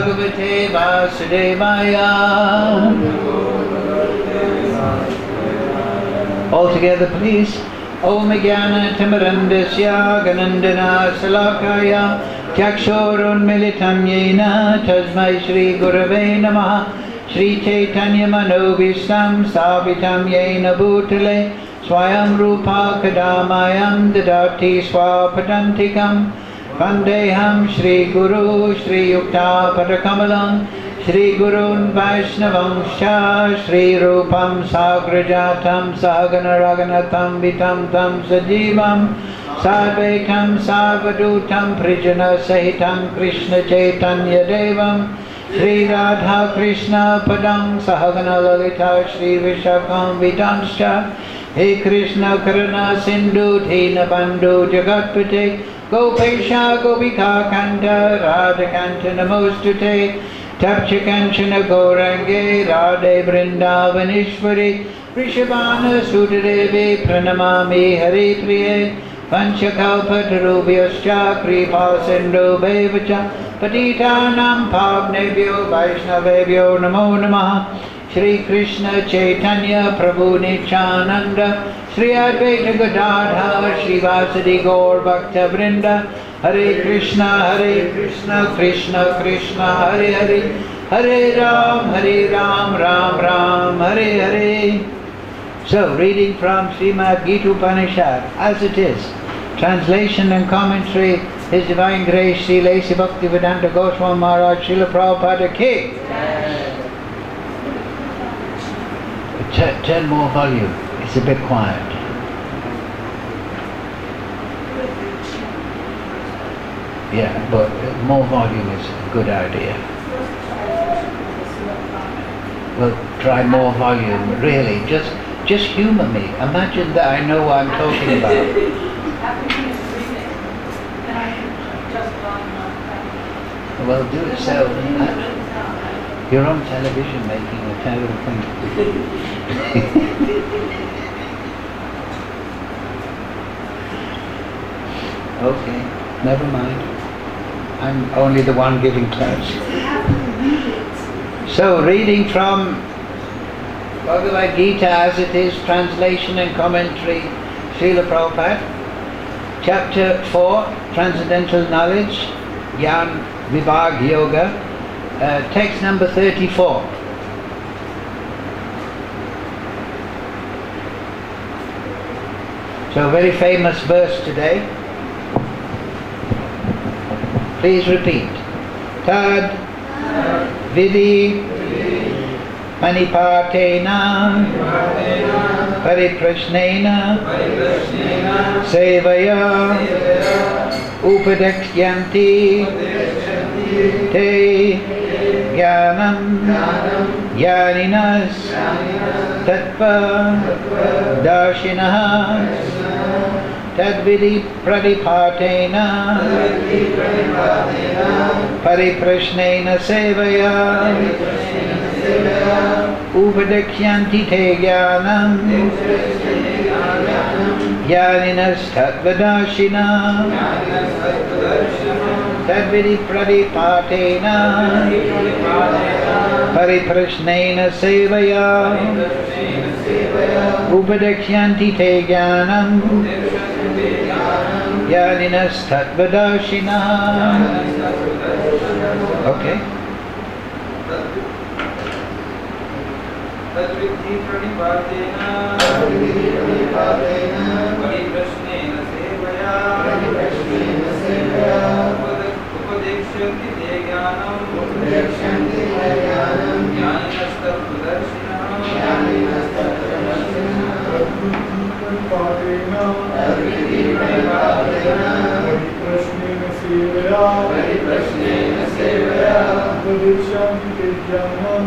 Bhagavate Vasudevaya. All together, please. Om Jnana Timirandasya Ganandana Salakaya Chakshurunmilitam Yena Tasmai Shri Gurave Namaha. Shri Chaitanya Manobhistam Savitam Yena Bhutale Swayam Rupa Kadamayam Dadati Swapadantikam Vandeham Shri Guru Shri Yukta Padakamalam Shri Gurun Vaishnavam Shah Shri Rupam Sagrajatam Sagana Raganatam Vitam Tam Sajivam Sadvaitam Savadutam Prijana Sahitam Krishna Chaitanya Devam Shri Radha Krishna Padam Sahagana Lalita Shri Vishakam Vidanscha He Krishna Karuna Sindhu Dina Bandhu Jagatpate Gopesha Gopika Kanta Radha Kanta Namostute Tapcha Kanchana Gaurange Radhe Vrindavanishwari Rishabhana Sudadevi Pranamami Hari Priye Panchakalpatarubhyascha Kripa Sindhu Bevacha Patitanam Pavnebhyo Vaishnavebhyo Namo Namaha Shri Krishna Chaitanya Prabhu Nityananda Shri Advaita Gadadhar Shri Vasadi Gaur Bhakta Vrinda Hare Krishna Krishna Krishna Hare Hare Hare Ram Ram Ram Hare Hare. So, reading from Srimad Gita Upanishad as it is, translation and commentary, His Divine Grace Sri Lesi Bhaktivedanta Goswami Maharaj Srila Prabhupada Ki. Turn more volume, it's a bit quiet. Yeah, but more volume is a good idea. Well, try more volume, really, just humour me. Imagine that I know what I'm talking about. Well, do it so. You're on television making a terrible thing. Okay, never mind. I'm only the one giving class. So, reading from Bhagavad Gita as it is, translation and commentary, Srila Prabhupada, Chapter 4, Transcendental Knowledge, Jnana Vibhag Yoga, text number 34. So, a very famous verse today. Please repeat. Tad Vidhi Manipatena Pariprashnena Sevaya Upadakshyanti Te Jnanam Jnaninas Tattva Darshinaha Tadvidi Pradipatena Pariprashnena Sevaya Upadakshyanti Te Jnanam Jnaninas Tattvadarshina Tadvidi Pradipatena Pariprashnena Sevaya Upadakshyanti Te Jnanam Jnaninas Tattvadarshina. Okay. Tadvidhi pranipatena pariprashnena sevaya upadekshyanti te jnanam jnaninas tattvadarshina pariprashnena sevaya upadekshyanti te jnanam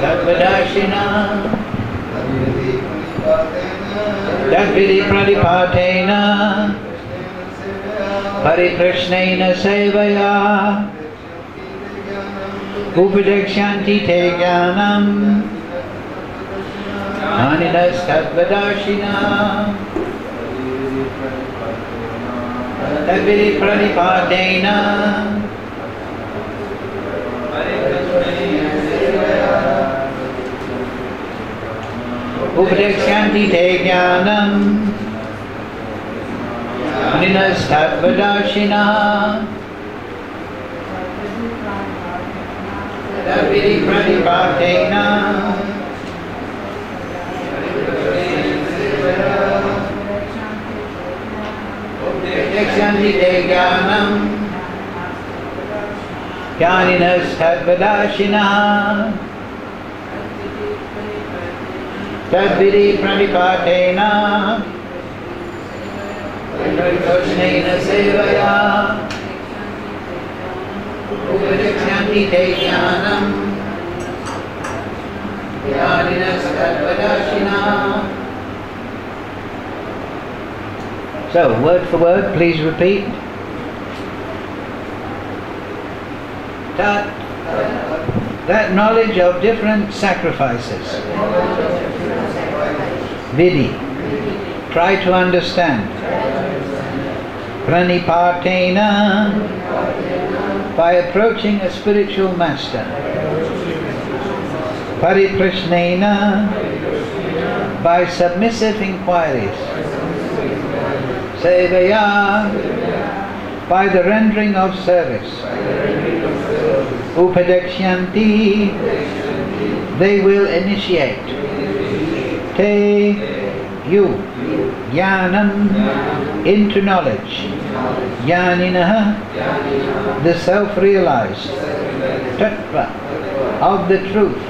Tattvadarshina Tadvidi Pradipatena Pariprashnena Sevaya Upadekshyanti Te Jnanam Jnaninas Tattvadarshina Tadvidi pranipadena Upadekshyanti te jnanam Ninastadvadashina Tadvidi pranipadena Upadekshyanti te jnanam Jnanastadvadashina Tadvidi pranipatena Vaidoshnena sevaya Upadekshyanti te jnanam Jnanastadvadashina. So, word for word, please repeat. That knowledge of different sacrifices. Vidi. Try to understand. Pranipatena. By approaching a spiritual master. Pariprashnena. By submissive inquiries. Sevaya. By the rendering of service. Upadekshyanti. They will initiate. Te, you, jnanam, into knowledge, jnaninaha, the self-realized, tattva, of the truth,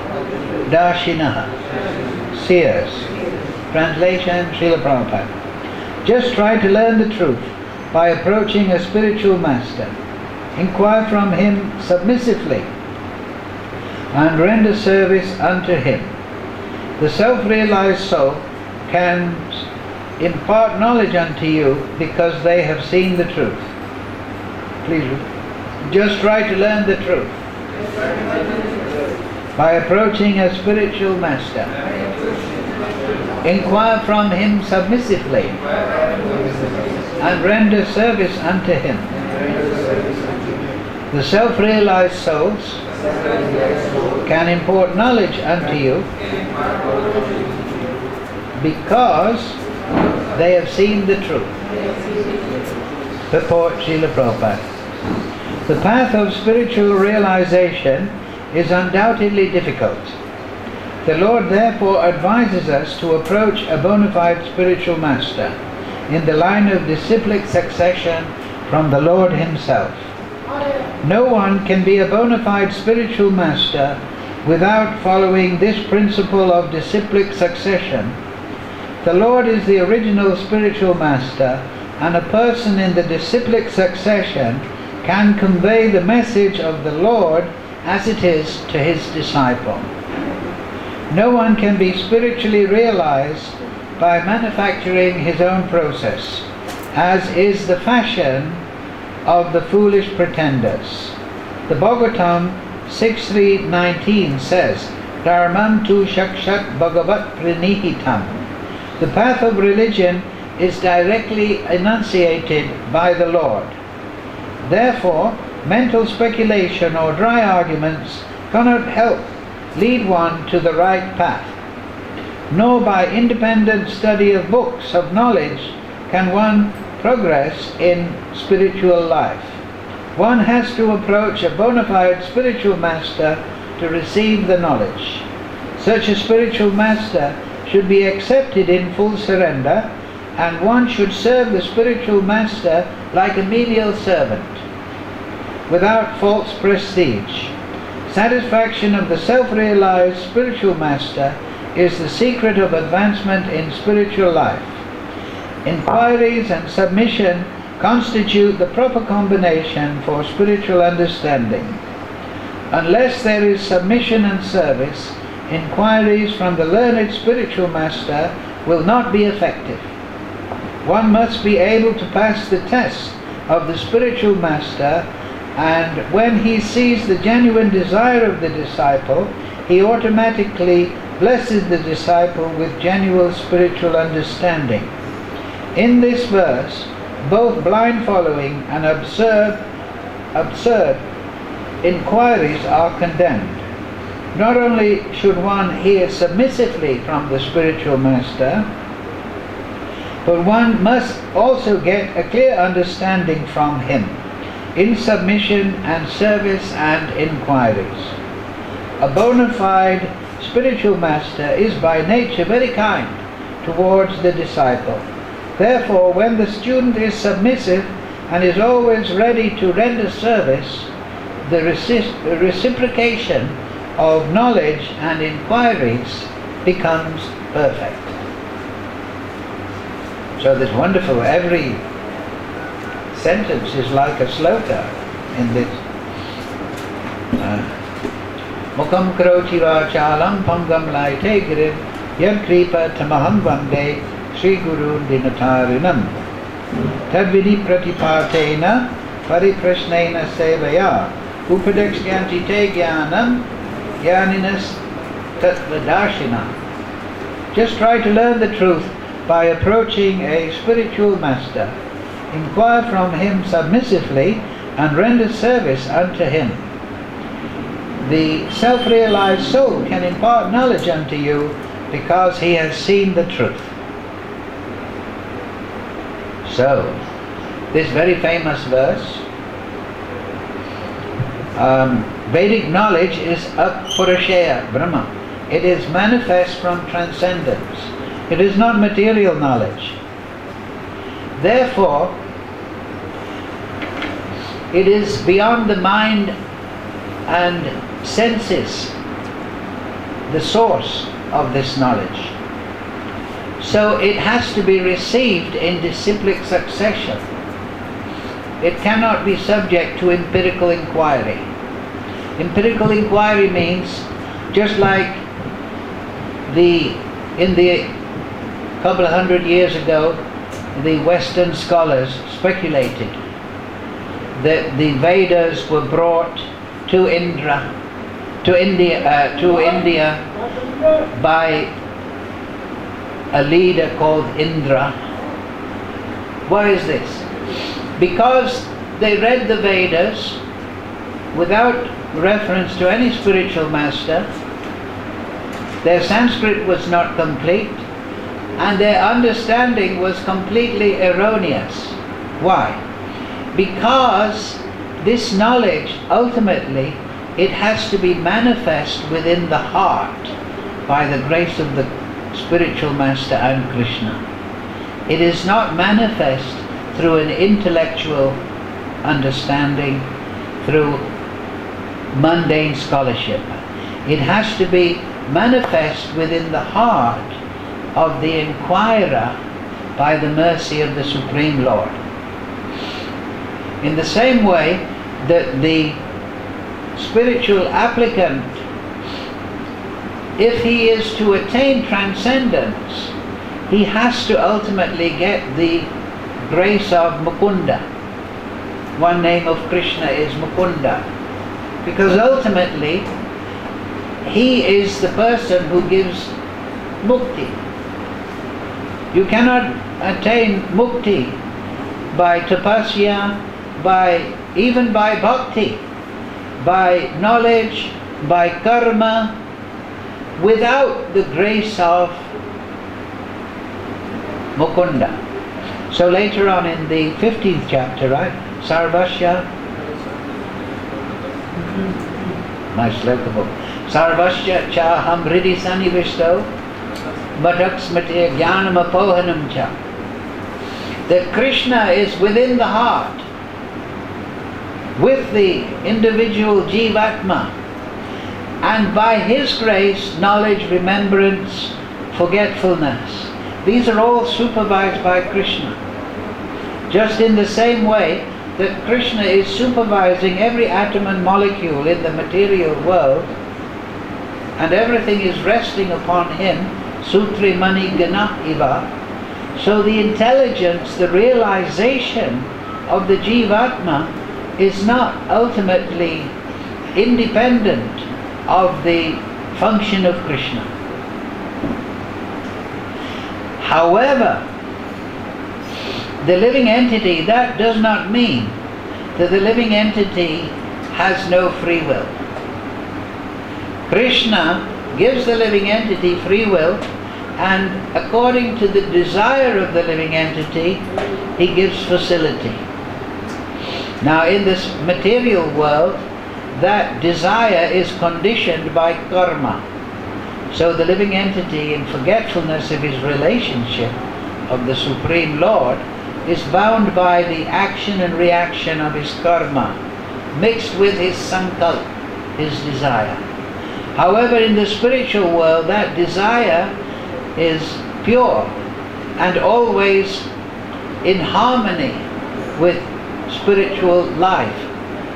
darshinaha, seers. Translation, Srila Prabhupada. Just try to learn the truth by approaching a spiritual master. Inquire from him submissively and render service unto him. The self-realized soul can impart knowledge unto you because they have seen the truth. Please, just try to learn the truth by approaching a spiritual master. Inquire from him submissively and render service unto him. The self-realized souls can impart knowledge unto you because they have seen the truth. Purport Srila Prabhupada. The path of spiritual realization is undoubtedly difficult. The Lord therefore advises us to approach a bona fide spiritual master in the line of disciplic succession from the Lord himself. No one can be a bona fide spiritual master without following this principle of disciplic succession. The Lord is the original spiritual master, and a person in the disciplic succession can convey the message of the Lord as it is to his disciple. No one can be spiritually realized by manufacturing his own process, as is the fashion of the foolish pretenders. The Bhagavatam 6.3.19 says, Dharmam tu shakshat bhagavat prinihitam. The path of religion is directly enunciated by the Lord. Therefore, mental speculation or dry arguments cannot help lead one to the right path. Nor by independent study of books of knowledge can one progress in spiritual life. One has to approach a bona fide spiritual master to receive the knowledge. Such a spiritual master should be accepted in full surrender, and one should serve the spiritual master like a menial servant, without false prestige. Satisfaction of the self-realized spiritual master is the secret of advancement in spiritual life. Inquiries and submission constitute the proper combination for spiritual understanding. Unless there is submission and service, inquiries from the learned spiritual master will not be effective. One must be able to pass the test of the spiritual master, and when he sees the genuine desire of the disciple, he automatically blesses the disciple with genuine spiritual understanding. In this verse, both blind following and absurd inquiries are condemned. Not only should one hear submissively from the spiritual master, but one must also get a clear understanding from him in submission and service and inquiries. A bona fide spiritual master is by nature very kind towards the disciple. Therefore, when the student is submissive and is always ready to render service, the reciprocation of knowledge and inquiries becomes perfect. So this wonderful, every sentence is like a sloka in this. Mukam karoti vachalam pangam laite girim yad kripa tamaham vande Sri Guru Dinatarinam Tadvidi Pratipatena Pariprashnena Sevaya Upadekshyanti Te Jnanam Jnaninas Tattvadarshina. Just try to learn the truth by approaching a spiritual master. Inquire from him submissively and render service unto him. The self-realized soul can impart knowledge unto you because he has seen the truth. So, this very famous verse, Vedic knowledge is apurashaya Brahma. It is manifest from transcendence. It is not material knowledge. Therefore, it is beyond the mind and senses, the source of this knowledge. So it has to be received in disciplic succession. It cannot be subject to empirical inquiry. Empirical inquiry means, just like in the couple of hundred years ago, the Western scholars speculated that the Vedas were brought to India by a leader called Indra. Why is this? Because they read the Vedas without reference to any spiritual master. Their Sanskrit was not complete, and their understanding was completely erroneous. Why? Because this knowledge, ultimately, it has to be manifest within the heart by the grace of the spiritual master and Krishna. It is not manifest through an intellectual understanding, through mundane scholarship. It has to be manifest within the heart of the inquirer by the mercy of the Supreme Lord. In the same way that the spiritual applicant, if he is to attain transcendence, he has to ultimately get the grace of Mukunda. One name of Krishna is Mukunda, because ultimately he is the person who gives mukti. You cannot attain mukti by tapasya, even by bhakti, by knowledge, by karma, without the grace of Mukunda. So later on in the 15th chapter, right? Sarvasya, my sloka book. Sarvasya chaham hridi sanivishto madaksmate jnanam apohanam cha. That Krishna is within the heart, with the individual Jivatma, and by his grace, knowledge, remembrance, forgetfulness, these are all supervised by Krishna. Just in the same way that Krishna is supervising every atom and molecule in the material world, and everything is resting upon him, Sutri Mani Gana Iva, so the intelligence, the realization of the Jivatma is not ultimately independent of the function of Krishna. However, the living entity, that does not mean that the living entity has no free will. Krishna gives the living entity free will, and according to the desire of the living entity, he gives facility. Now in this material world, that desire is conditioned by karma. So the living entity, in forgetfulness of his relationship of the Supreme Lord, is bound by the action and reaction of his karma, mixed with his sankalp, his desire. However, in the spiritual world, that desire is pure and always in harmony with spiritual life,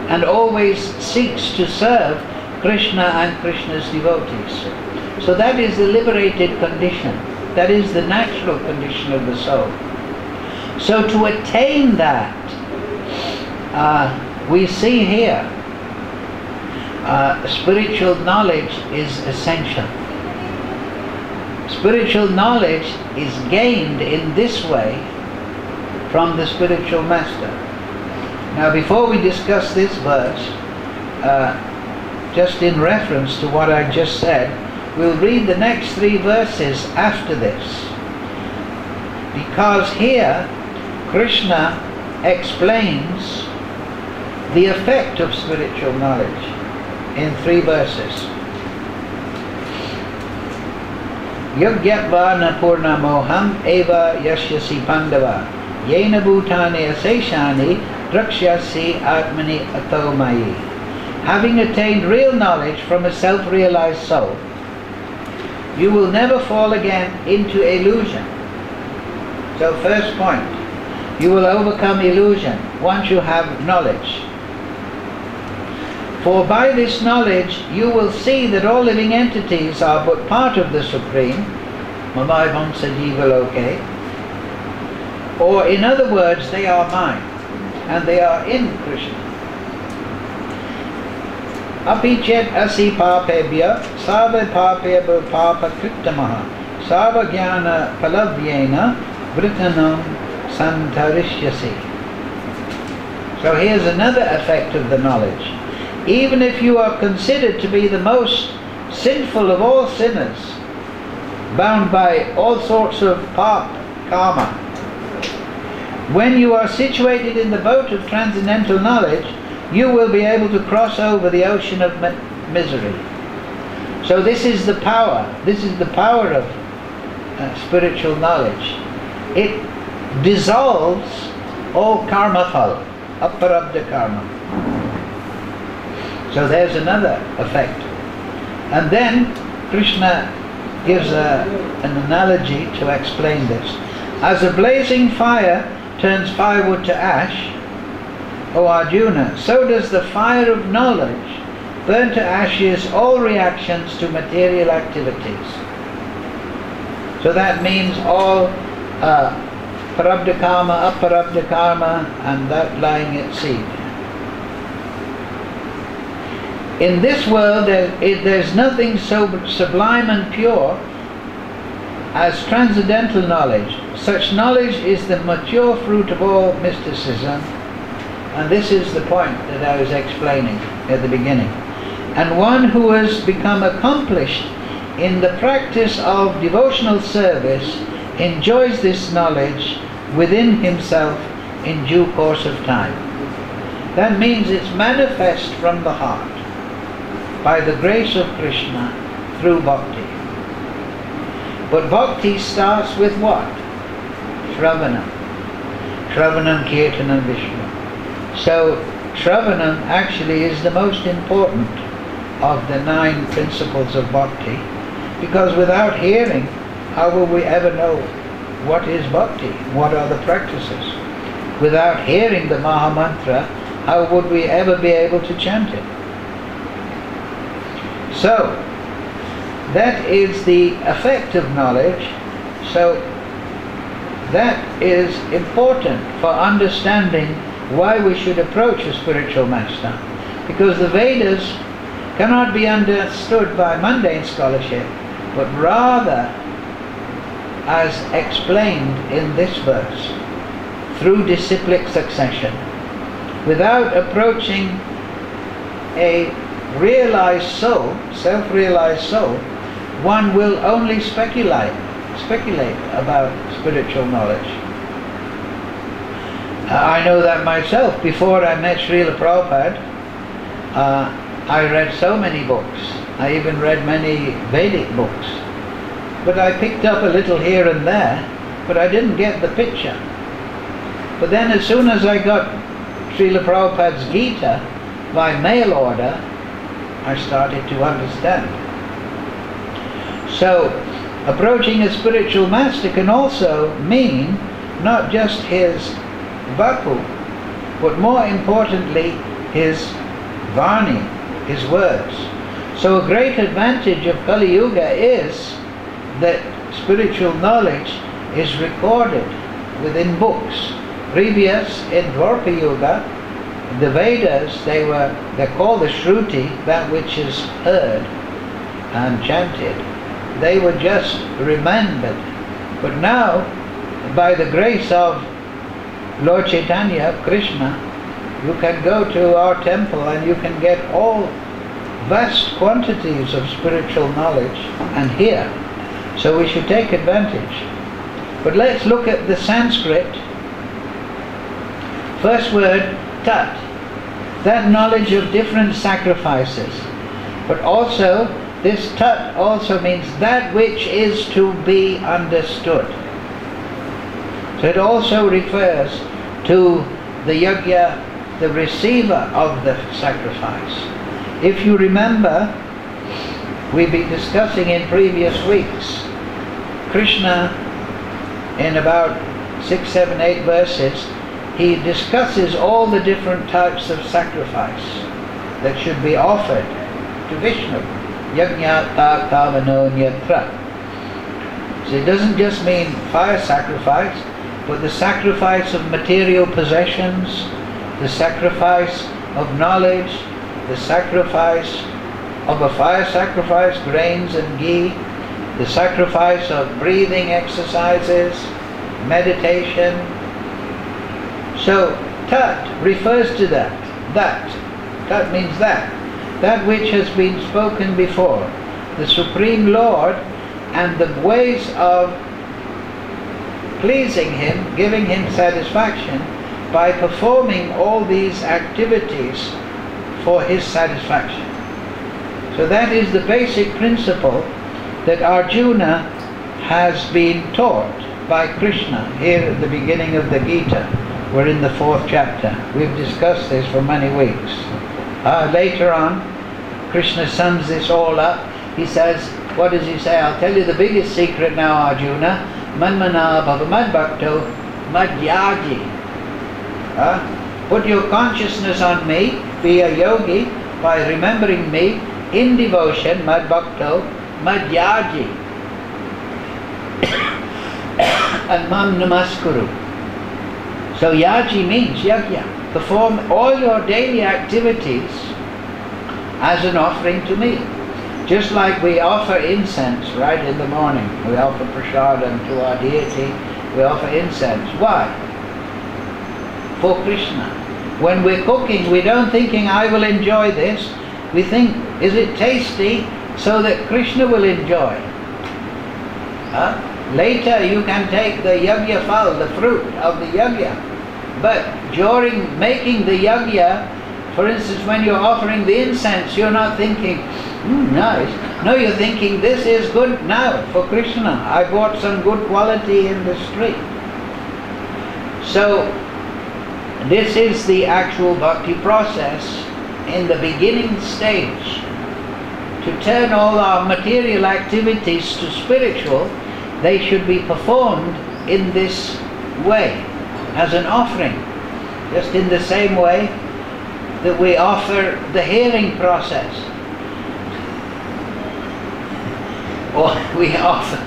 and always seeks to serve Krishna and Krishna's devotees. So that is the liberated condition. That is the natural condition of the soul. So to attain that, we see here, spiritual knowledge is essential. Spiritual knowledge is gained in this way from the spiritual master. Now before we discuss this verse, just in reference to what I just said, we'll read the next 3 verses after this. Because here Krishna explains the effect of spiritual knowledge in 3 verses. Yogyatva na purna moham eva yashyasi pandava yena bhutane aseshani drakshyasi atmani atomayi. Having attained real knowledge from a self-realized soul, you will never fall again into illusion. So first point, you will overcome illusion once you have knowledge. For by this knowledge you will see that all living entities are but part of the Supreme, Mamaivam Sajiva Loke, or in other words, they are mine, and they are in Krishna. Apichet asi papebhya sava papebha papa krittamaha sava jnana palavyena vritanam santarishyasi. So here's another effect of the knowledge. Even if you are considered to be the most sinful of all sinners, bound by all sorts of karma, when you are situated in the boat of transcendental knowledge, you will be able to cross over the ocean of misery. So this is the power. This is the power of spiritual knowledge. It dissolves all karma phal, aparabdha karma. So there's another effect. And then Krishna gives an analogy to explain this. As a blazing fire turns firewood to ash, O Arjuna, so does the fire of knowledge burn to ashes all reactions to material activities. So that means all prarabdha karma, aparabdha karma, and that lying at seed. In this world there's nothing so sublime and pure as transcendental knowledge. Such knowledge is the mature fruit of all mysticism, and this is the point that I was explaining at the beginning. And one who has become accomplished in the practice of devotional service enjoys this knowledge within himself in due course of time. That means it's manifest from the heart by the grace of Krishna through bhakti. But bhakti starts with what? Shravanam. Shravanam, Kirtanam, Vishnu. So Shravanam actually is the most important of the 9 principles of bhakti, because without hearing, how will we ever know what is bhakti? What are the practices? Without hearing the Mahamantra, how would we ever be able to chant it? So, that is the effect of knowledge. So, that is important for understanding why we should approach a spiritual master. Because the Vedas cannot be understood by mundane scholarship, but rather as explained in this verse. through disciplic succession. Without approaching a realized soul, self-realized soul, one will only speculate about spiritual knowledge. I know that myself. Before I met Srila Prabhupada, I read so many books. I even read many Vedic books. But I picked up a little here and there, but I didn't get the picture. But then as soon as I got Srila Prabhupada's Gita by mail order, I started to understand. So, approaching a spiritual master can also mean not just his vapu, but more importantly, his vani, his words. So a great advantage of Kali Yuga is that spiritual knowledge is recorded within books. Previous, in Dwapara Yuga, the Vedas, they're called the Shruti, that which is heard and chanted. They were just remembered. But now, by the grace of Lord Chaitanya, Krishna, you can go to our temple and you can get all vast quantities of spiritual knowledge and hear. So we should take advantage. But let's look at the Sanskrit. First word, tat. That knowledge of different sacrifices. But also, this tat also means that which is to be understood. So it also refers to the yajna, the receiver of the sacrifice. If you remember, we've been discussing in previous weeks, Krishna, in about 6, 7, 8 verses, he discusses all the different types of sacrifice that should be offered to Vishnu. Yajna ta kavano nyatra. So it doesn't just mean fire sacrifice, but the sacrifice of material possessions, the sacrifice of knowledge, the sacrifice of a fire sacrifice, grains and ghee, the sacrifice of breathing exercises, meditation. So tat refers to that. Tat means that. That which has been spoken before. The Supreme Lord and the ways of pleasing Him, giving Him satisfaction by performing all these activities for His satisfaction. So that is the basic principle that Arjuna has been taught by Krishna here at the beginning of the Gita. We're in the 4th chapter. We've discussed this for many weeks. Later on, Krishna sums this all up. He says, what does he say? I'll tell you the biggest secret now, Arjuna. Manmana bhavamad bhakto madhyaji. Put your consciousness on me, be a yogi, by remembering me in devotion, mad bhakto madhyaji. And mam namaskuru. So yaji means yajna. Perform all your daily activities as an offering to me. Just like we offer incense right in the morning. We offer prasadam to our deity. We offer incense. Why? For Krishna. When we're cooking, we don't thinking, I will enjoy this. We think, is it tasty so that Krishna will enjoy? Later you can take the yajna phal, the fruit of the yajna. But during making the yajna, for instance, when you're offering the incense, you're not thinking, nice. No, you're thinking, this is good now for Krishna. I bought some good quality in the street. So, this is the actual bhakti process in the beginning stage. To turn all our material activities to spiritual, they should be performed in this way, as an offering. Just in the same way that we offer the hearing process. Or we offer...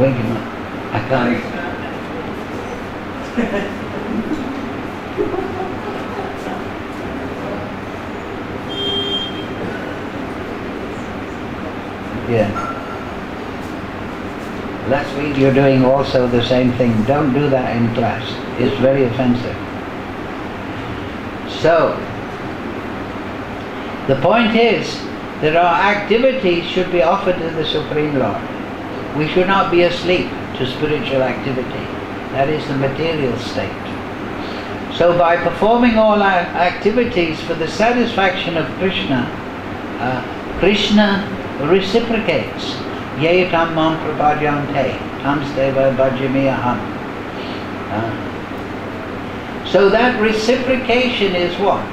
Wait a minute. I can't... Yeah. That's what you're doing also the same thing. Don't do that in class. It's very offensive. So, the point is that our activities should be offered to the Supreme Lord. We should not be asleep to spiritual activity. That is the material state. So by performing all our activities for the satisfaction of Krishna, Krishna reciprocates. Ye tam mam prapadyante, tamsteva bhajami aham. So that reciprocation is what?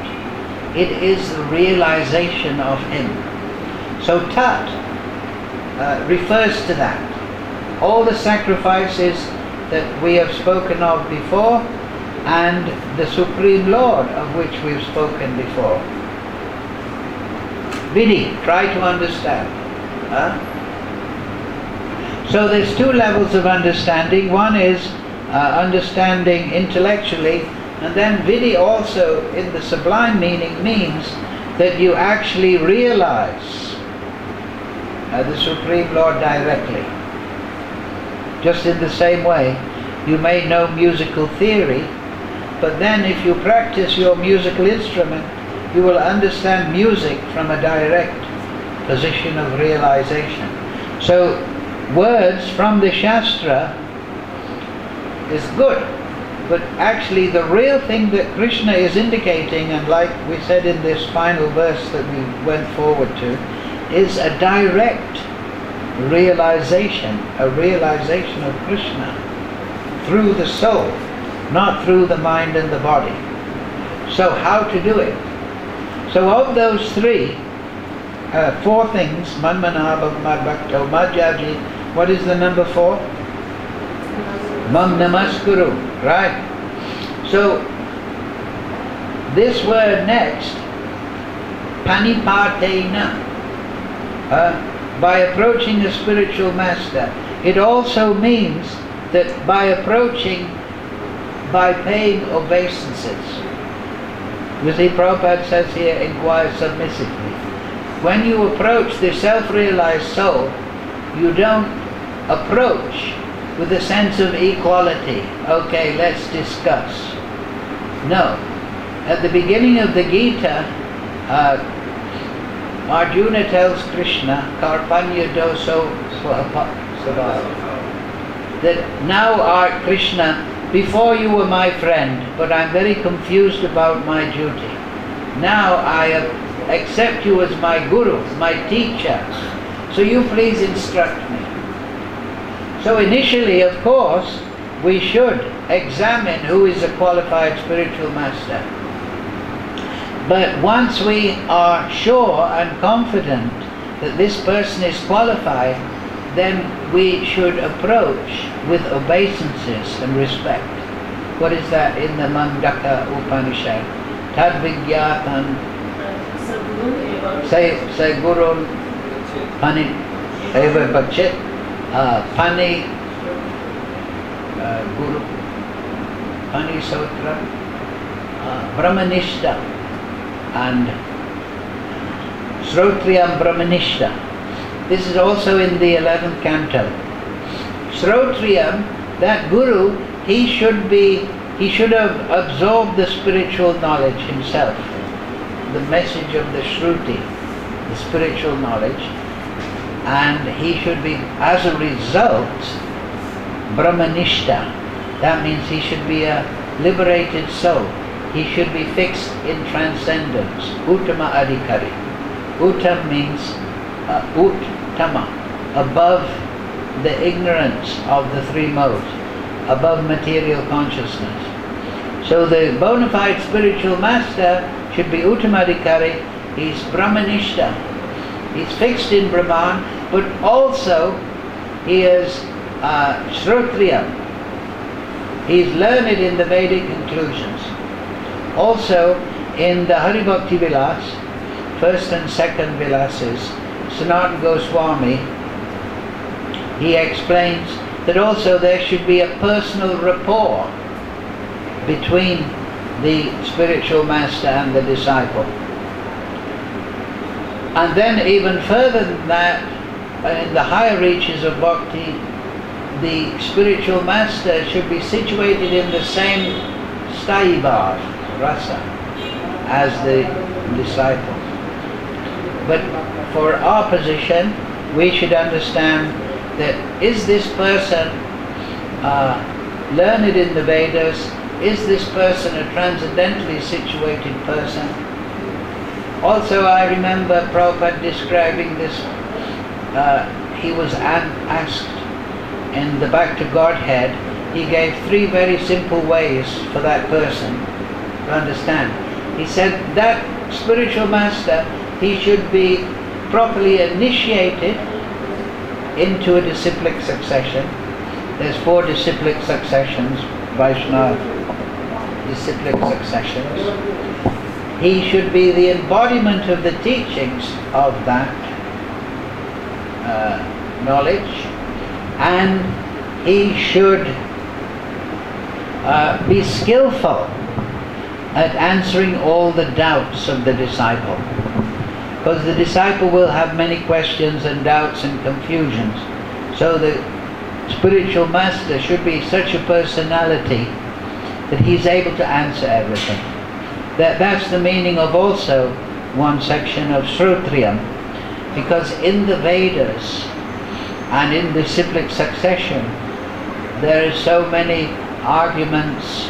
It is the realization of Him. So Tat refers to that. All the sacrifices that we have spoken of before, and the Supreme Lord of which we've spoken before. Vidi, try to understand. So there's two levels of understanding. One is understanding intellectually, and then Vidi also in the sublime meaning means that you actually realize the Supreme Lord directly. Just in the same way, you may know musical theory, but then if you practice your musical instrument, you will understand music from a direct position of realization. So words from the Shastra is good, but actually the real thing that Krishna is indicating, and like we said in this final verse that we went forward to, is a direct realization, a realization of Krishna through the soul, not through the mind and the body. So how to do it? So of those three, four things, Manmanabha, Madbhakto, Madhyaji, what is the number 4? Mam Namaskuru, right? So this word next, Panipatena, by approaching a spiritual master, it also means that by approaching, by paying obeisances. You see, Prabhupada says here, inquire submissively. When you approach the self-realized soul, you don't approach with a sense of equality. Okay, let's discuss. No. At the beginning of the Gita, Arjuna tells Krishna, Karpanya doso svabhava, that now art Krishna, before you were my friend, but I'm very confused about my duty. Now I accept you as my guru, my teacher. So you please instruct me. So initially, of course, we should examine who is a qualified spiritual master. But once we are sure and confident that this person is qualified, then we should approach with obeisances and respect. What is that in the Mandaka Upanishad? Tad Vigyatan Say Guru Pani Eva Bachit Pani Guru Pani Sotra Brahmanishta and Srotriyam Brahmanishta. This is also in the 11th canto. Srotriyam, that guru, he should have absorbed the spiritual knowledge himself, the message of the Shruti, the spiritual knowledge, and he should be, as a result, Brahmanishta. That means he should be a liberated soul. He should be fixed in transcendence. Uttama Adhikari. Uttam means Uttama, above the ignorance of the three modes, above material consciousness. So the bona fide spiritual master should be Uttamadhikari. He's Brahmanishta. He's fixed in Brahman, but also he is Shrotriyam. He's learned in the Vedic conclusions. Also in the Haribhakti Vilas, first and second Vilases, Sanatana Goswami, he explains that also there should be a personal rapport between the spiritual master and the disciple. And then even further than that, in the higher reaches of bhakti, the spiritual master should be situated in the same staiva, rasa, as the disciple. But for our position, we should understand that is this person learned in the Vedas? Is this person a transcendentally situated person? Also, I remember Prabhupada describing this. He was asked in the Back to Godhead, he gave 3 very simple ways for that person to understand. He said that spiritual master, he should be properly initiated into a disciplic succession. There's 4 disciplic successions, Vaishnava disciplic successions. He should be the embodiment of the teachings of that knowledge, and he should be skillful at answering all the doubts of the disciple. Because the disciple will have many questions and doubts and confusions. So the spiritual master should be such a personality that he's able to answer everything. That's the meaning of also one section of Shrotriyam, because in the Vedas and in disciplic succession there are so many arguments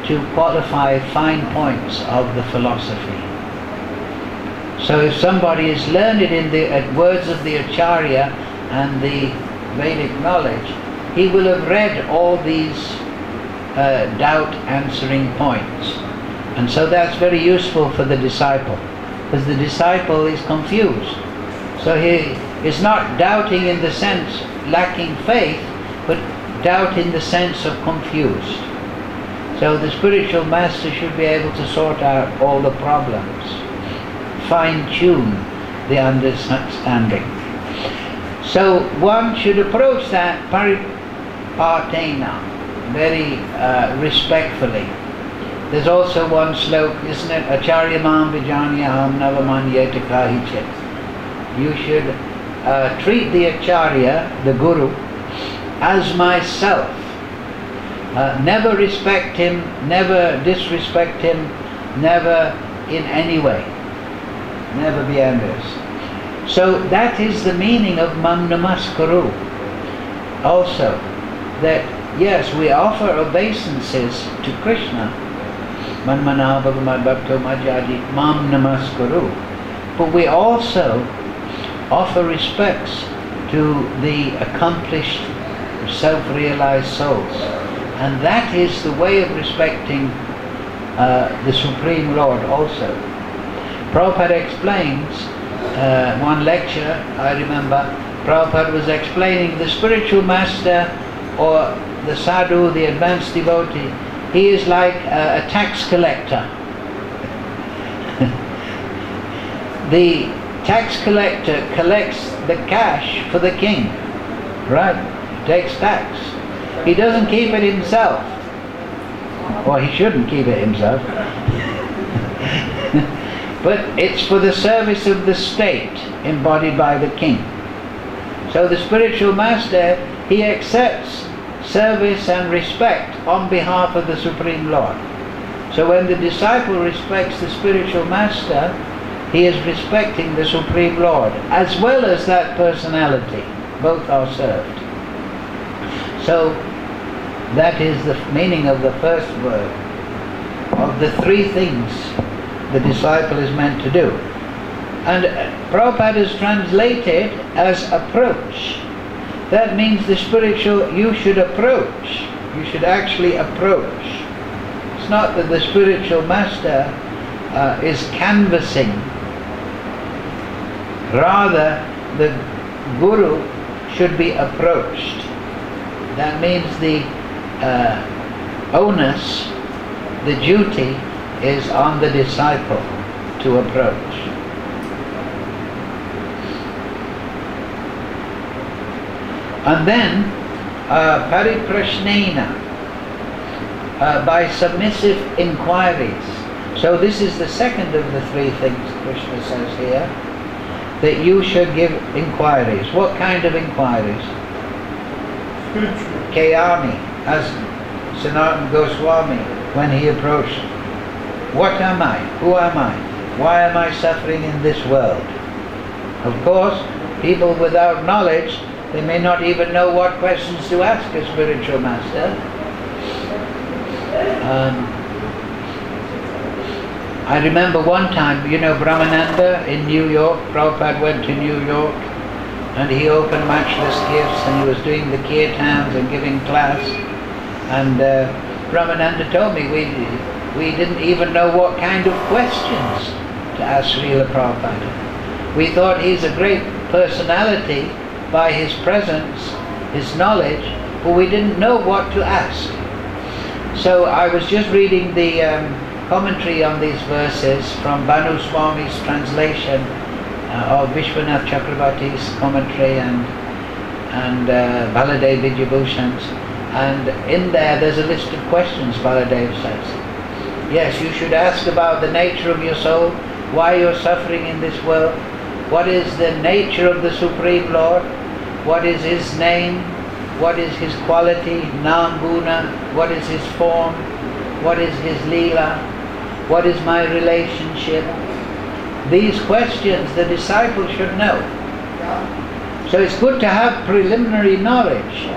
to qualify fine points of the philosophy. So if somebody is learned in the words of the Acharya and the Vedic knowledge, he will have read all these doubt answering points. And so that's very useful for the disciple, because the disciple is confused. So he is not doubting in the sense lacking faith, but doubt in the sense of confused. So the spiritual master should be able to sort out all the problems, fine-tune the understanding. So one should approach that paripartena, very respectfully. There's also one sloka, isn't it? Acharya mam vijanyaham navamanyeta kahichit. You should treat the Acharya, the Guru, as myself. Never respect him, never disrespect him, never in any way. Never be envious. So that is the meaning of Mam Namaskaru. Also, that yes, we offer obeisances to Krishna. Manmana bhagavad bhakto majadi Mam Namaskaru. But we also offer respects to the accomplished, self-realized souls. And that is the way of respecting the Supreme Lord also. Prabhupada explains, one lecture, I remember, Prabhupada was explaining the spiritual master or the sadhu, the advanced devotee, he is like a tax collector. The tax collector collects the cash for the king, right? Takes tax. He doesn't keep it himself. Or he shouldn't keep it himself. But it's for the service of the state, embodied by the king. So the spiritual master, he accepts service and respect on behalf of the Supreme Lord. So when the disciple respects the spiritual master, he is respecting the Supreme Lord, as well as that personality. Both are served. So that is the meaning of the first word, of the 3 things the disciple is meant to do. And Prabhupada is translated as approach. That means the spiritual, you should approach. You should actually approach. It's not that the spiritual master is canvassing. Rather, the guru should be approached. That means the onus, the duty, is on the disciple to approach. And then, pariprashnena, by submissive inquiries. So this is the second of the 3 things Krishna says here, that you should give inquiries. What kind of inquiries? Spiritual. Kayami, as Sanatana Goswami, when he approached, what am I? Who am I? Why am I suffering in this world? Of course, people without knowledge, they may not even know what questions to ask a spiritual master. I remember one time, Brahmananda in New York, Prabhupada went to New York and he opened matchless gifts and he was doing the kirtans and giving class. And Brahmananda told me we didn't even know what kind of questions to ask Srila Prabhupada. We thought he's a great personality by his presence, his knowledge, but we didn't know what to ask. So I was just reading the commentary on these verses from Banu Swami's translation of Vishwanath Chakravarti's commentary and Baladev Vidyabhushan's. And in there's a list of questions, Baladev says. Yes, you should ask about the nature of your soul, why you're suffering in this world, what is the nature of the Supreme Lord, what is His name, what is His quality, Nam Guna, what is His form, what is His Leela, what is my relationship. These questions the disciple should know. So it's good to have preliminary knowledge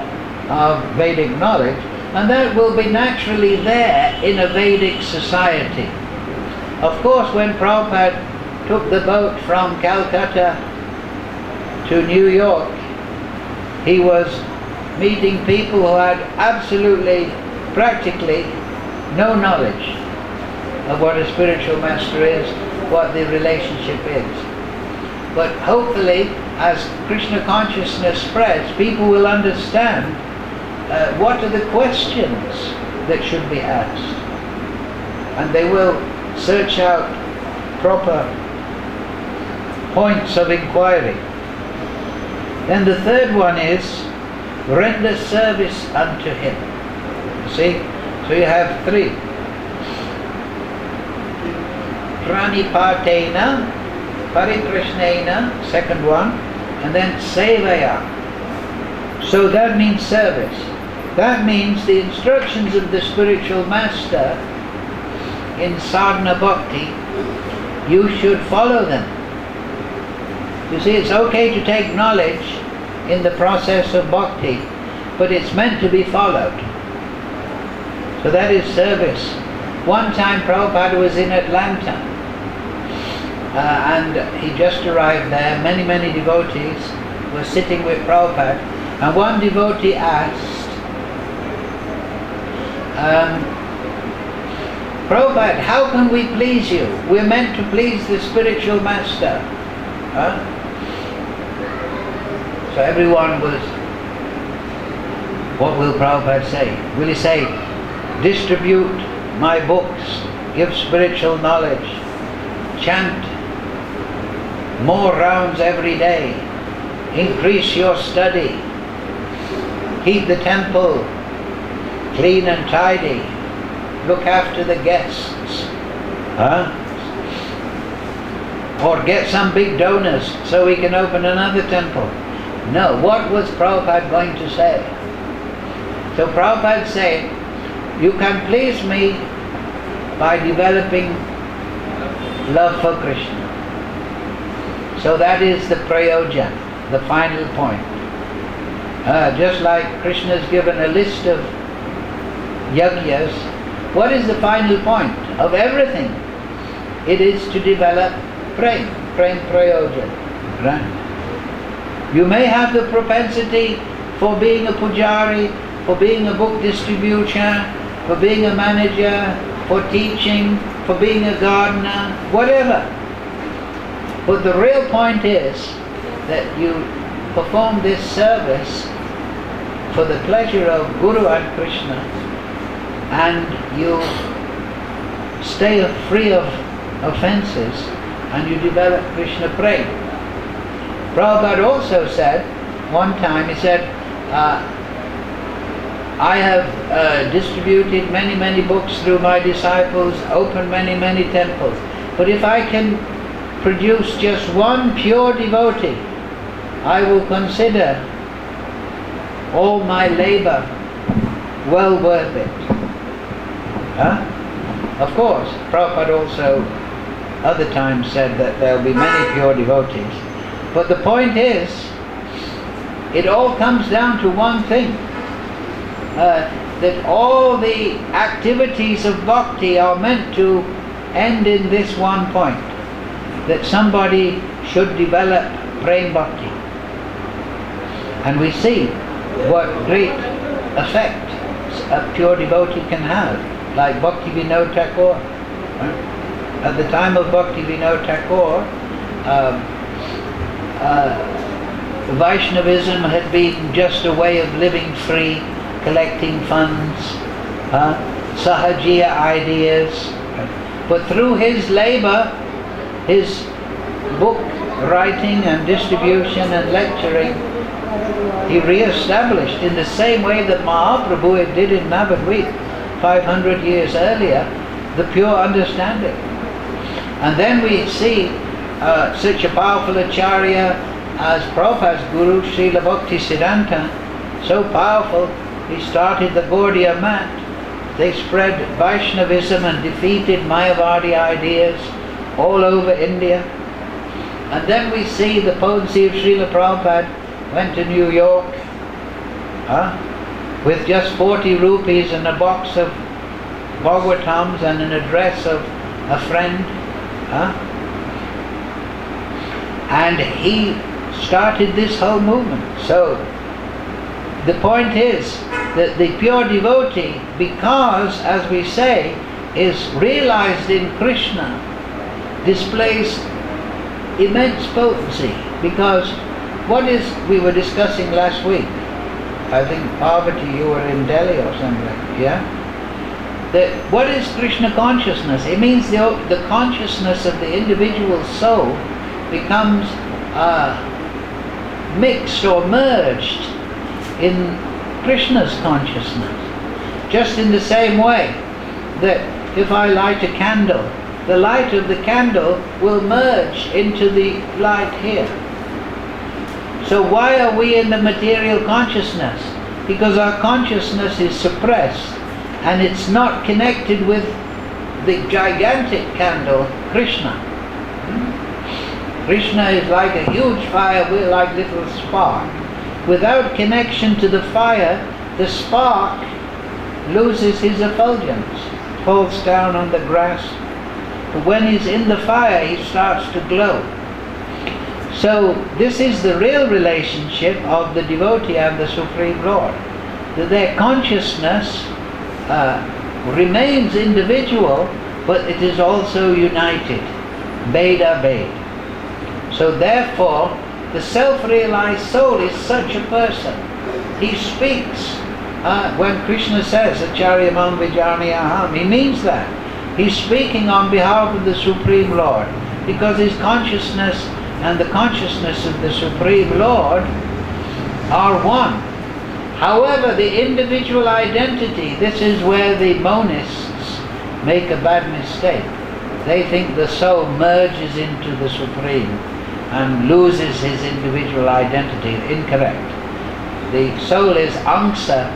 of Vedic knowledge, and that will be naturally there in a Vedic society. Of course, when Prabhupada took the boat from Calcutta to New York, he was meeting people who had absolutely, practically no knowledge of what a spiritual master is, what the relationship is. But hopefully, as Krishna consciousness spreads, people will understand what are the questions that should be asked. And they will search out proper points of inquiry. Then the third one is render service unto Him. See? So you have three. Pranipatena, Parikrashnena, second one, and then Sevaya. So that means service. That means the instructions of the spiritual master in sadhana bhakti, you should follow them. You see, it's okay to take knowledge in the process of bhakti, but it's meant to be followed. So that is service. One time Prabhupada was in Atlanta, and he just arrived there. Many devotees were sitting with Prabhupada, and one devotee asked, Prabhupada, how can we please you? We're meant to please the spiritual master. So everyone was, what will Prabhupada say? Will he say, distribute my books, give spiritual knowledge, chant more rounds every day, increase your study, keep the temple clean and tidy, look after the guests, or get some big donors so we can open another temple? No, what was Prabhupada going to say? So Prabhupada said, you can please me by developing love for Krishna. So that is the prayojan, the final point. Just like Krishna has given a list of yajnas, what is the final point of everything? It is to develop prem prayojan. Right? You may have the propensity for being a pujari, for being a book distributor, for being a manager, for teaching, for being a gardener, whatever. But the real point is that you perform this service for the pleasure of Guru and Krishna, and you stay free of offenses, and you develop Krishna prema. Prabhupada also said, one time he said, I have distributed many books through my disciples, opened many temples. But if I can produce just one pure devotee, I will consider all my labor well worth it. Of course, Prabhupada also other times said that there will be many pure devotees. But the point is, it all comes down to one thing. That all the activities of bhakti are meant to end in this one point. That somebody should develop prema bhakti. And we see what great effect a pure devotee can have. Like Bhakti Vinod Thakur. At the time of Bhakti Vinod Thakur, Vaishnavism had been just a way of living free, collecting funds, sahajiya ideas. But through his labor, his book writing and distribution and lecturing, he re-established in the same way that Mahaprabhu did in Navadvip 500 years earlier, the pure understanding. And then we see such a powerful acharya as Prabhupada's guru, Srila Bhaktisiddhanta, so powerful, he started the Gaudiya Math. They spread Vaishnavism and defeated Mayavadi ideas all over India. And then we see the potency of Srila Prabhupada went to New York with just 40 rupees and a box of Bhagavatams and an address of a friend. And he started this whole movement. So the point is that the pure devotee, because, as we say, is realized in Krishna, displays immense potency. Because what is, we were discussing last week, I think Parvati, you were in Delhi or something, yeah? That what is Krishna consciousness? It means the consciousness of the individual soul becomes mixed or merged in Krishna's consciousness. Just in the same way that if I light a candle, the light of the candle will merge into the light here. So why are we in the material consciousness? Because our consciousness is suppressed and it's not connected with the gigantic candle, Krishna. Krishna is like a huge fire, we're like little spark. Without connection to the fire, the spark loses his effulgence, falls down on the grass. But when he's in the fire, he starts to glow. So this is the real relationship of the devotee and the Supreme Lord. That their consciousness remains individual, but it is also united. Beda Bed. So therefore, the self-realized soul is such a person. He speaks when Krishna says, Acharyamam Vijaniyaham, he means that. He's speaking on behalf of the Supreme Lord, because his consciousness and the consciousness of the Supreme Lord are one. However, the individual identity, this is where the monists make a bad mistake. They think the soul merges into the Supreme and loses his individual identity. Incorrect. The soul is Angsa,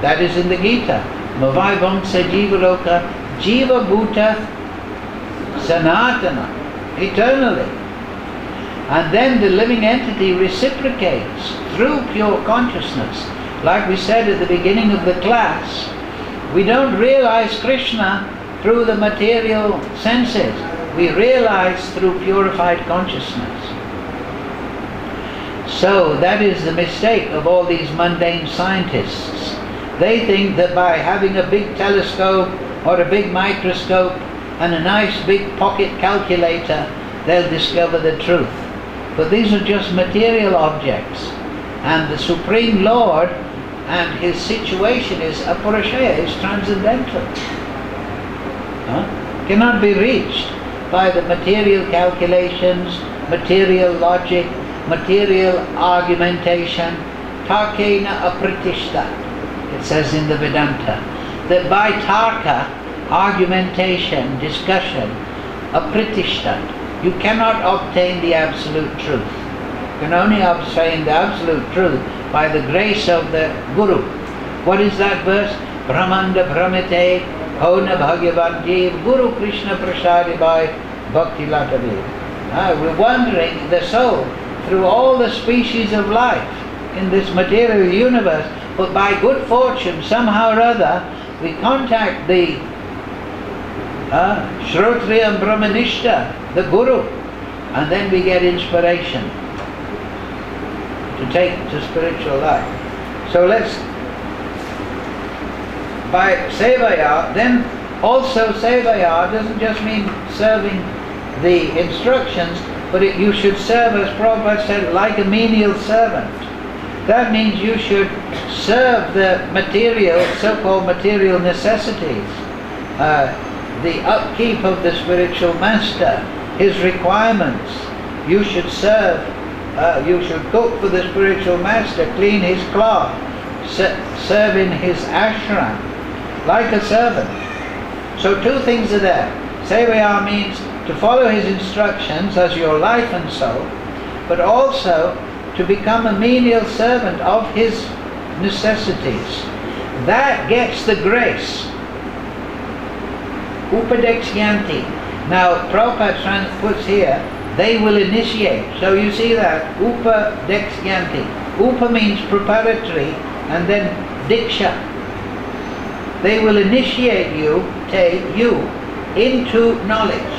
that is in the Gita. Mavai Vamsa Jiva Loka, Jiva Bhuta Sanatana, eternally. And then the living entity reciprocates through pure consciousness. Like we said at the beginning of the class, we don't realize Krishna through the material senses. We realize through purified consciousness. So that is the mistake of all these mundane scientists. They think that by having a big telescope or a big microscope and a nice big pocket calculator, they'll discover the truth. But these are just material objects. And the Supreme Lord and his situation is apurashaya, is transcendental. Cannot be reached by the material calculations, material logic, material argumentation. Tarkena apratishta, it says in the Vedanta, that by tarka, argumentation, discussion, apratishta, you cannot obtain the absolute truth. You can only obtain the absolute truth by the grace of the Guru. What is that verse? Brahmanda Brahmate, Hona Bhagavan Jeev, Guru Krishna Prasadi by Bhakti Latadev. We're wandering the soul through all the species of life in this material universe, but by good fortune, somehow or other, we contact the Shrotriya Brahmanishta, the Guru, and then we get inspiration to take to spiritual life. So by Sevaya, then also Sevaya doesn't just mean serving the instructions, but you should serve, as Prabhupada said, like a menial servant. That means you should serve the material, so-called material necessities, the upkeep of the spiritual master, his requirements. You should serve, you should cook for the spiritual master, clean his cloth, serve in his ashram, like a servant. So two things are there. Sevaya means to follow his instructions as your life and soul, but also to become a menial servant of his necessities. That gets the grace. Upadekshyanti. Now Prabhupada puts here, they will initiate. So you see that, Upadekshyanti. Upa means preparatory, and then diksha. They will initiate you, take you, into knowledge.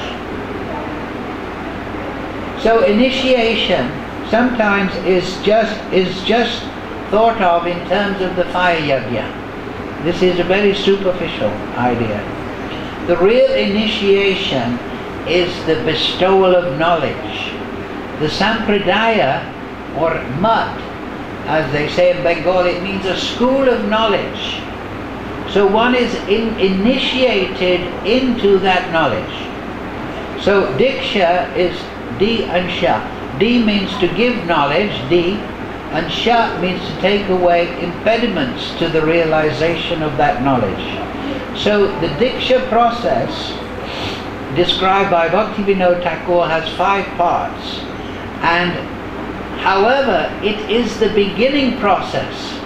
So initiation sometimes is just thought of in terms of the fire yajna. This is a very superficial idea. The real initiation is the bestowal of knowledge. The sampradaya, or mat, as they say in Bengal, it means a school of knowledge. So one is initiated into that knowledge. So diksha is di and sha. Di means to give knowledge, di, and sha means to take away impediments to the realization of that knowledge. So the diksha process, described by Bhaktivinoda Thakur, has 5 parts. And however, it is the beginning process.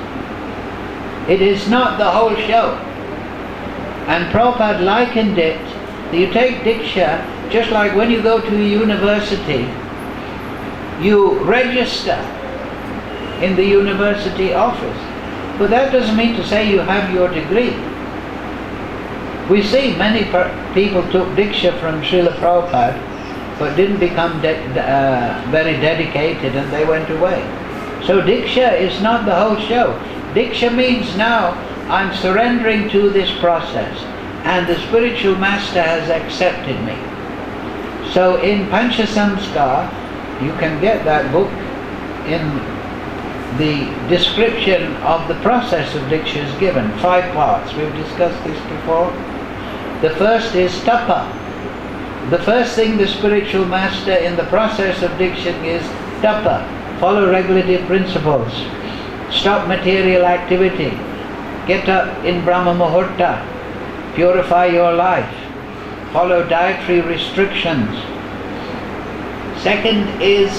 It is not the whole show. And Prabhupada likened it, that you take diksha, just like when you go to a university, you register in the university office. But that doesn't mean to say you have your degree. We see many people took diksha from Srila Prabhupada, but didn't become very dedicated, and they went away. So diksha is not the whole show. Diksha means now I'm surrendering to this process, and the spiritual master has accepted me. So in Pancha Samskar, you can get that book. In the description of the process of diksha is given, 5 parts. We've discussed this before. The first is tapa. The first thing the spiritual master in the process of diksha is tapa. Follow regulative principles. Stop material activity. Get up in Brahma Muhurta. Purify your life. Follow dietary restrictions. Second is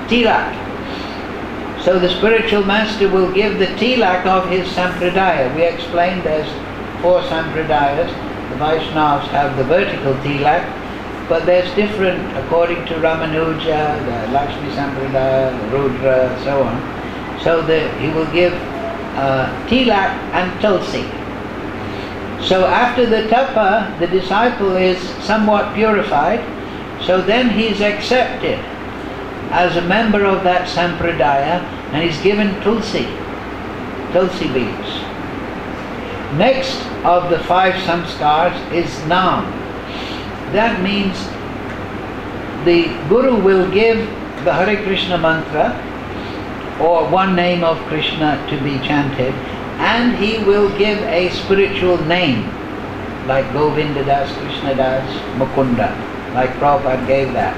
tilak. So the spiritual master will give the tilak of his sampradaya. We explained there's 4 sampradayas. The Vaishnavas have the vertical tilak, but there's different according to Ramanuja, the Lakshmi Sampradaya, the Rudra, so on. So he will give tilak and tulsi. So after the tapa, the disciple is somewhat purified, so then he's accepted as a member of that sampradaya, and he's given tulsi beads. Next of the 5 samskars is nam. That means the Guru will give the Hare Krishna mantra, or one name of Krishna to be chanted, and he will give a spiritual name, like Govinda Das, Krishna Das, Mukunda, like Prabhupada gave that.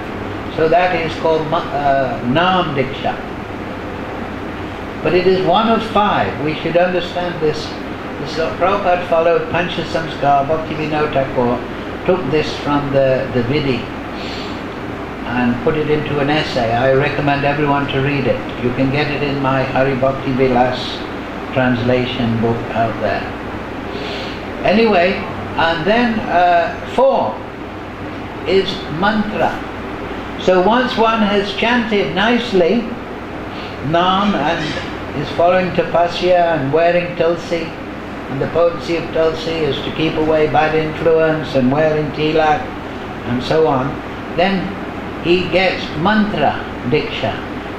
So that is called Nam Diksha. But it is one of 5. We should understand this. Prabhupada followed Pancha Samskar. Bhaktivinoda Thakur took this from the Vidi and put it into an essay. I recommend everyone to read it. You can get it in my Hari Bhakti Vilas translation book out there. Anyway, and then 4 is mantra. So once one has chanted nicely Nam and is following tapasya and wearing tulsi, and the potency of tulsi is to keep away bad influence and wearing tilak and so on, then he gets mantra diksha.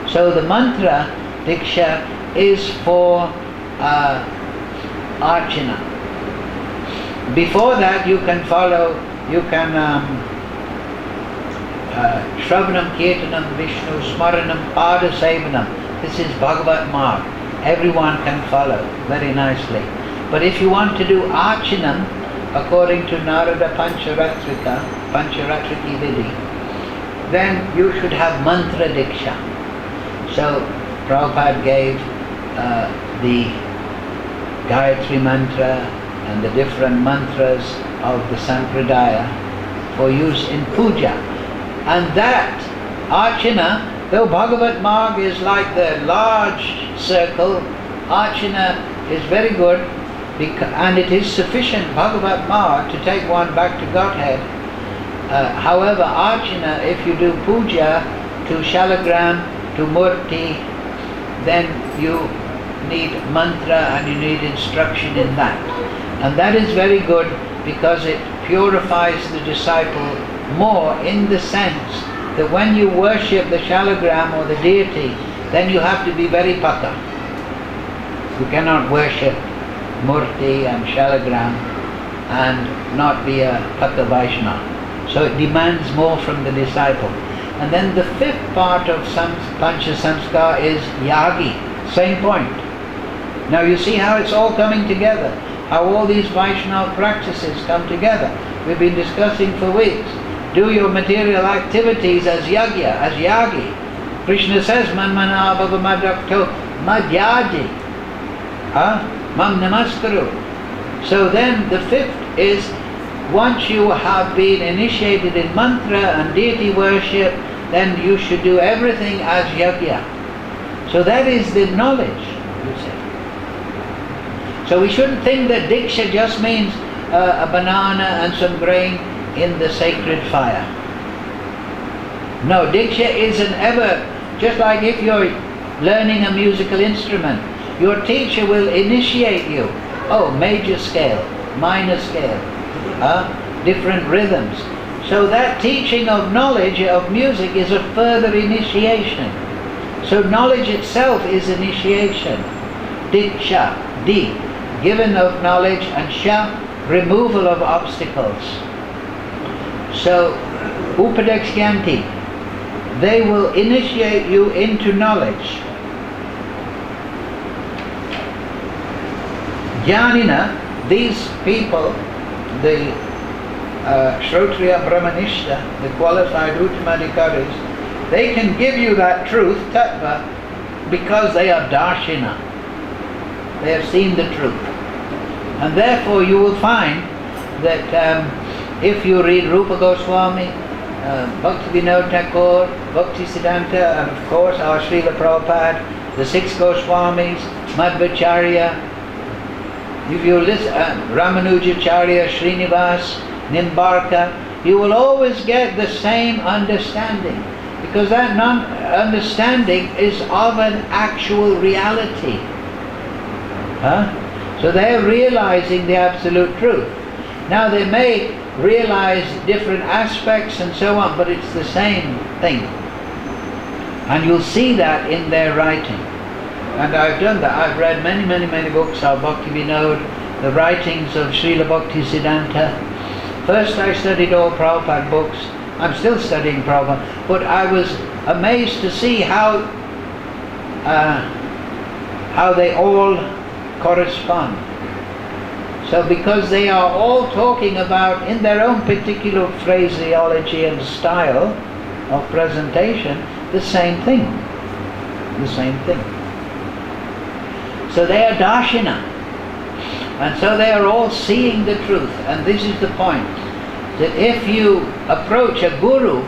So the mantra diksha is for archana. Before that you can follow, you can Shravanam, Kirtanam, Vishnu, Smaranam, Pada Sevanam. This is Bhagavat Marg. Everyone can follow very nicely. But if you want to do Archanam, according to Narada Pancharatrika, Pancharatriki Vidhi, then you should have Mantra Diksha. So Prabhupada gave the Gayatri Mantra and the different mantras of the Sampradaya for use in puja. And that Archana, though Bhagavat Marg is like the large circle, Archana is very good, and it is sufficient, Bhagavat Marg, to take one back to Godhead. However, Archana, if you do puja to Shalagram, to Murti, then you need mantra and you need instruction in that. And that is very good because it purifies the disciple more, in the sense that when you worship the Shalagram or the deity, then you have to be very paka. You cannot worship Murti and Shalagram and not be a paka Vaishnava. So it demands more from the disciple. And then the 5th part of Pancha Samskar is Yagi, same point. Now you see how it's all coming together, how all these Vaishnava practices come together. We've been discussing for weeks. Do your material activities as yagya, as yagi. Krishna says, Manmana bhavamadakto madhyaji. Mam namaskaru. So then the 5th is, once you have been initiated in mantra and deity worship, then you should do everything as yagya. So that is the knowledge, you say. So we shouldn't think that diksha just means a banana and some grain in the sacred fire. No, diksha is an ever, just like if you're learning a musical instrument, your teacher will initiate you. Oh, major scale, minor scale, different rhythms. So that teaching of knowledge of music is a further initiation. So knowledge itself is initiation. Diksha, di, given of knowledge, and sha, removal of obstacles. So, upadekshyanti, they will initiate you into knowledge. Jnanina, these people, the Shrotriya Brahmanishta, the qualified Uttamadhikaris, they can give you that truth, tattva, because they are darshina. They have seen the truth. And therefore you will find that if you read Rupa Goswami, Bhakti Vinod Thakur, Bhakti Siddhanta, and of course our Srila Prabhupada, the 6 Goswamis, Madhvacharya, if you listen, Ramanujacharya, Srinivas, Nimbarka, you will always get the same understanding, because that understanding is of an actual reality. So they are realizing the absolute truth. Now they may realize different aspects and so on, but it's the same thing. And you'll see that in their writing. And I've done that. I've read many books of Bhakti Vinod, the writings of Srila Bhakti Siddhanta. First I studied all Prabhupada books. I'm still studying Prabhupada, but I was amazed to see how they all correspond. So because they are all talking about, in their own particular phraseology and style of presentation, the same thing. The same thing. So they are darshina. And so they are all seeing the truth. And this is the point. That if you approach a guru,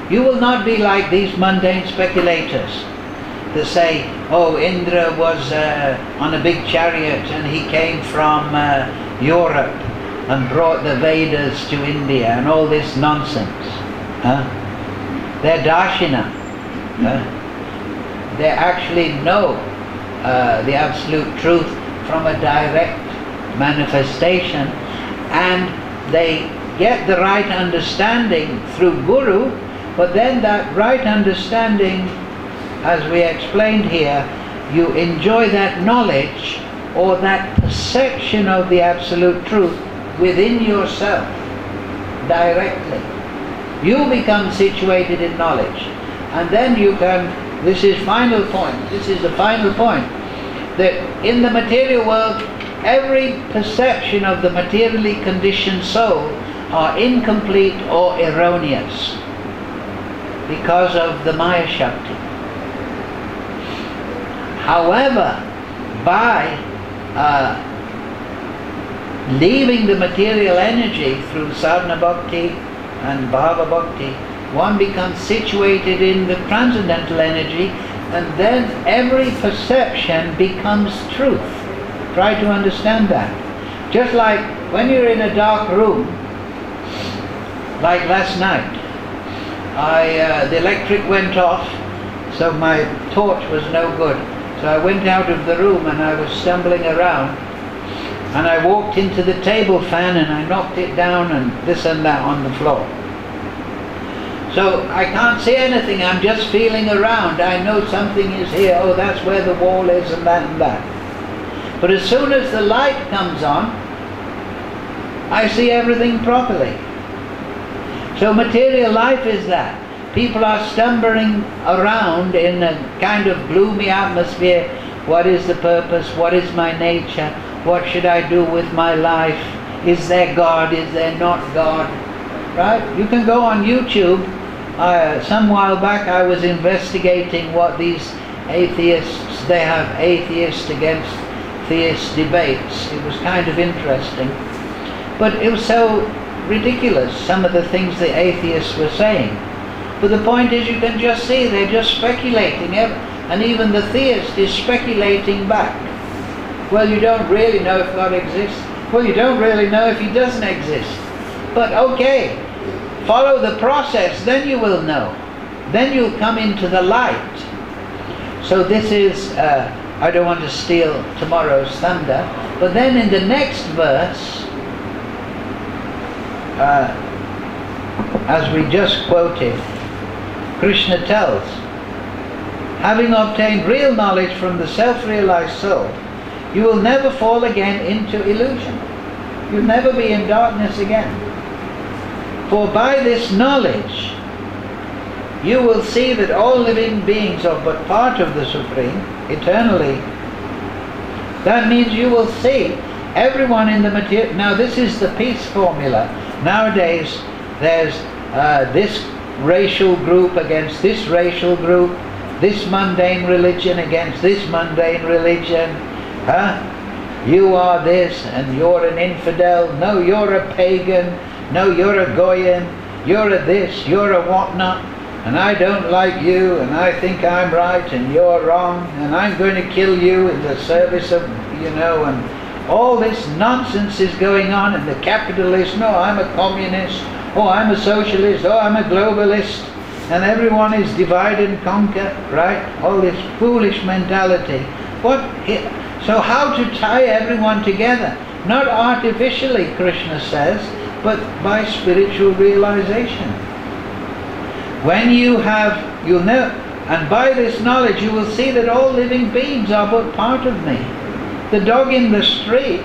you will not be like these mundane speculators. to say, oh, Indra was on a big chariot and he came from Europe and brought the Vedas to India and all this nonsense. They're Darshina. They actually know the absolute truth from a direct manifestation, and they get the right understanding through Guru, but then that right understanding, as we explained here, you enjoy that knowledge or that perception of the absolute truth within yourself directly. You become situated in knowledge, and then you can, this is the final point, that in the material world, every perception of the materially conditioned soul are incomplete or erroneous because of the Maya Shakti. However, by leaving the material energy through sadhana bhakti and bhava bhakti, one becomes situated in the transcendental energy, and then every perception becomes truth. Try to understand that. Just like when you're in a dark room, like last night, the electric went off, so my torch was no good. So I went out of the room and I was stumbling around, and I walked into the table fan and I knocked it down and this and that on the floor. So I can't see anything, I'm just feeling around. I know something is here, oh, that's where the wall is and that and that. But as soon as the light comes on, I see everything properly. So material life is that. People are stumbling around in a kind of gloomy atmosphere. What is the purpose? What is my nature? What should I do with my life? Is there God? Is there not God? Right? You can go on YouTube. Some while back I was investigating what these atheists, they have atheist against theist debates. It was kind of interesting. But it was so ridiculous, some of the things the atheists were saying. But the point is, you can just see they're just speculating, and even the theist is speculating back. Well, you don't really know if God exists. Well, you don't really know if He doesn't exist. But okay, follow the process, then you will know. Then you'll come into the light. So this is, I don't want to steal tomorrow's thunder, but then in the next verse, as we just quoted, Krishna tells, having obtained real knowledge from the self-realized soul, you will never fall again into illusion. You'll never be in darkness again. For by this knowledge, you will see that all living beings are but part of the Supreme, eternally. That means you will see everyone in the material. Now this is the peace formula. Nowadays, there's this racial group against this racial group, this mundane religion against this mundane religion. You are this and you're an infidel. No, you're a pagan. No, you're a goyim. You're a this, you're a whatnot. And I don't like you, and I think I'm right and you're wrong, and I'm going to kill you in the service of, and all this nonsense is going on. And the capitalists, no, I'm a communist. Oh, I'm a socialist. Oh, I'm a globalist. And everyone is divide and conquer, right? All this foolish mentality. So how to tie everyone together? Not artificially, Krishna says, but by spiritual realization. When you'll know, and by this knowledge you will see that all living beings are but part of me. The dog in the street,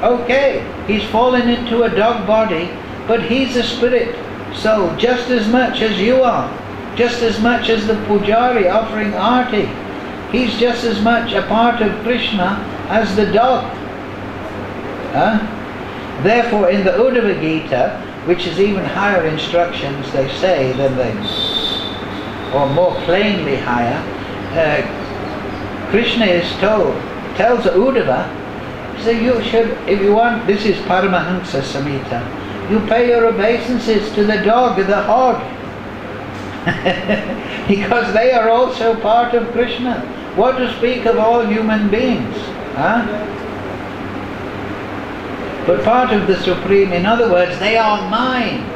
okay, he's fallen into a dog body, but he's a spirit soul just as much as you are, just as much as the pujari offering arti. He's just as much a part of Krishna as the dog. Therefore, in the Uddhava Gita, which is even higher instructions, they say, than or more plainly higher, Krishna tells Uddhava, so you should, if you want, this is Paramahansa Samhita, you pay your obeisances to the dog, the hog. because they are also part of Krishna. What to speak of all human beings? Huh? But part of the Supreme, in other words, they are mine.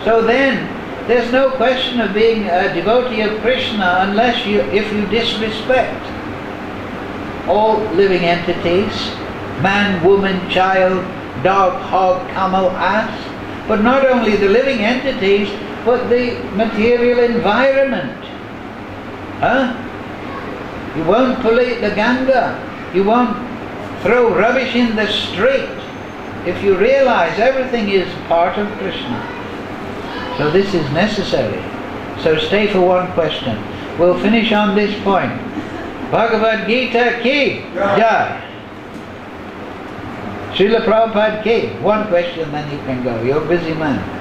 So then, there's no question of being a devotee of Krishna if you disrespect all living entities, man, woman, child, dog, hog, camel, ass, but not only the living entities, but the material environment. Huh? You won't pollute the Ganga. You won't throw rubbish in the street. If you realize everything is part of Krishna. So this is necessary. So stay for one question. We'll finish on this point. Bhagavad Gita ki jai. Srila Prabhupada ki. One question, then you can go. You're a busy man.